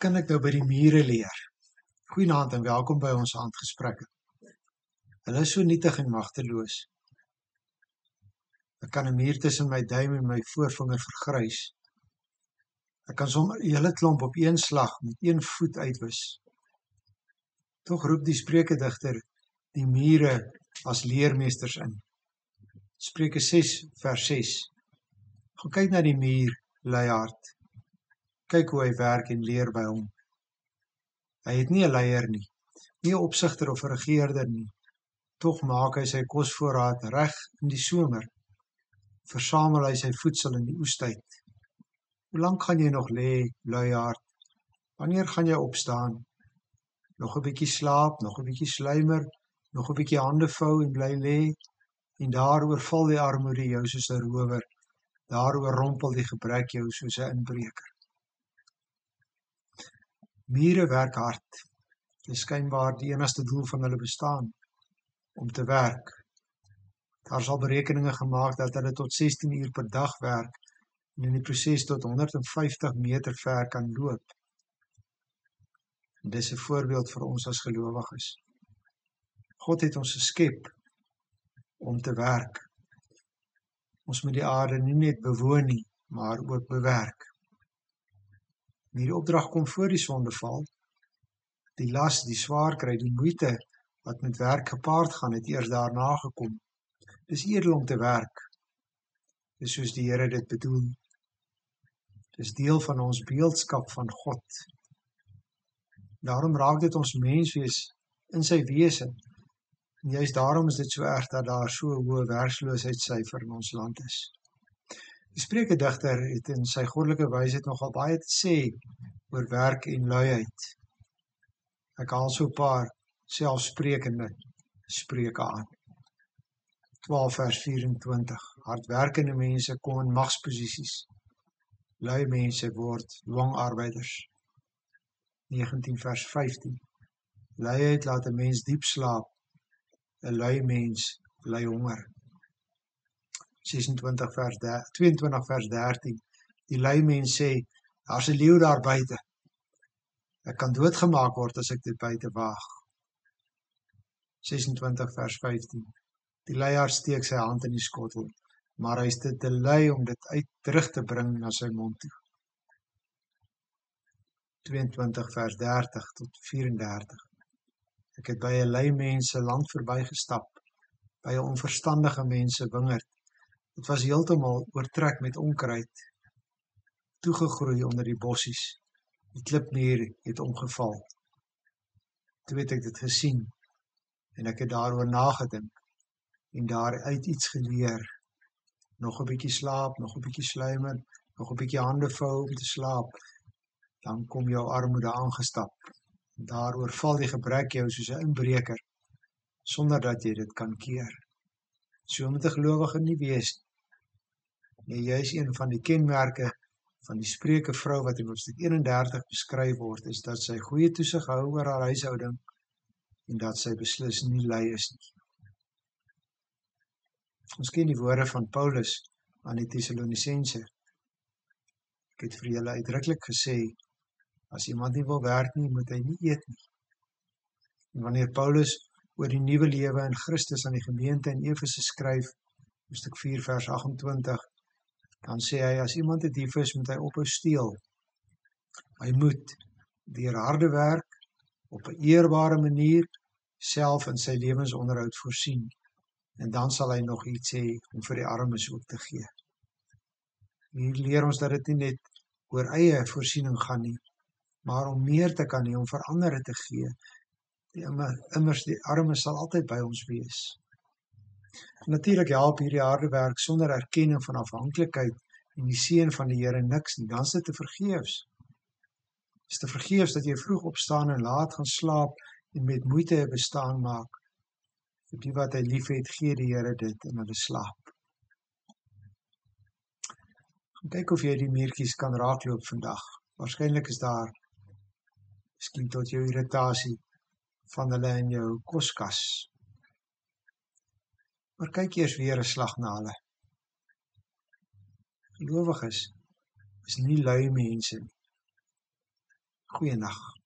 kan ek nou by die mure leer? Goeienaand en welkom by ons aandgesprekke. Hulle is so nietig en magteloos. Ek kan 'n muur tussen my duim en my voorvinger vergrys. Ek kan sommer 'n hele klomp op een slag met een voet uitwis. Tog roep die Spreukedigter die mure as leermeesters in. Spreuke 6 vers 6. Gaan kyk na die muur, luiaard. Kyk hoe hy werk en leer by hom. Hy het nie 'n leier nie, nie 'n opsigter of 'n regeerder nie. Tog maak hy sy kosvoorraad reg in die somer. Versamel hy sy voedsel in die oestyd. Hoe lank gaan jy nog lê, luiaard? Wanneer gaan jy opstaan? Nog 'n bietjie slaap, nog 'n bietjie sluimer, nog 'n bietjie hande vou en bly lê, en daar oorval die armoede jou soos 'n rower. Daar oorrompel die gebrek jou soos 'n inbreker. Mure werk hard. Dit is skynbaar die enigste doel van hulle bestaan, om te werk. Daar is al berekeninge gemaak dat hulle tot 16 uur per dag werk en in die proses tot 150 meter ver kan loop. En dis 'n voorbeeld vir ons as gelowiges. God het ons geskep om te werk. Ons moet die aarde nie net bewoon nie, maar ook bewerk. Hierdie opdrag kom voor die sondeval. Die las, die swaar kry, die moeite wat met werk gepaard gaan, het eers daarna gekom. Dis edel om te werk. Dis soos die Here dit bedoel. Dis deel van ons beeldskap van God. Daarom raak dit ons menswees in sy wese. En juist daarom is dit so erg dat daar so 'n hoë werkloosheidsyfer in ons land is. Die Spreukedigter het in sy goddelike wysheid nogal baie te sê oor werk en luiheid. Ek haal so 'n paar selfsprekende spreuke aan. 12 vers 24. Hardwerkende mense kom in magsposisies. Lui mense word dwangarbeiders. 19 vers 15. Luiheid laat 'n mens diep slaap. 'n lui mens ly honger. 22 vers 13. Die lui mens sê, daar's 'n leeu daar buite. Ek kan doodgemaak word as ek dit buite waag. 26 vers 15. Die luiaard steek sy hand in die skottel, maar hy is te lui om dit terug te bring na sy mond toe. 22 vers 30 tot 34. Ek het by 'n lui mens se land verbygestap, by 'n onverstandige mens se wingerd. Dit was heeltemal oortrek met onkruid, toegegroei onder die bossies. Die klipmuur het omgeval. Toe het ek dit gesien en ek het daaroor nagedink en daaruit iets geleer. Nog 'n bietjie slaap, nog 'n bietjie sluimer, nog 'n bietjie hande vou om te slaap. Dan kom jou armoede aangestap. Daaroor val die gebrek jou soos 'n inbreker, sonder dat jy dit kan keer. So moet 'n gelowige nie wees nie. Jy is een van die kenmerke van die Spreukevrou wat in hoofstuk 31 beskryf word, is dat sy goeie toesig hou oor haar huishouding en dat sy beslis nie lui is nie. Ons ken die woorde van Paulus aan die Tessalonisense. Ek het vir julle uitdruklik gesê, as iemand nie wil werk nie, moet hy nie eet nie. En wanneer Paulus oor die nuwe lewe in Christus aan die gemeente in Efese skryf, hoofstuk 4 vers 28, dan sê hy, as iemand 'n dief is, moet hy ophou steel. Hy moet deur harde werk op 'n eerbare manier self in sy lewensonderhoud voorsien. En dan sal hy nog iets hê om vir die armes ook te gee. Hier leer ons dat dit nie net oor eie voorsiening gaan nie, maar om meer te kan hê om vir ander te gee. Immers die armes sal altyd by ons wees. Natuurlik help hierdie harde werk sonder erkenning van afhanklikheid en die seën van die Here niks nie, dan is dit te vergeefs. Het is te vergeefs dat jy vroeg opstaan en laat gaan slaap en met moeite 'n bestaan maak. Vir die wat hy lief het, gee die Here dit in hulle slaap. Gaan kyk of jy die muurtjies kan raakloop vandag. Waarskynlik is daar, miskien tot jou irritasie, van hulle in jou koskas. Maar kyk eers weer 'n slag na hulle. Gelowiges is nie lui mense nie. Goeienaand.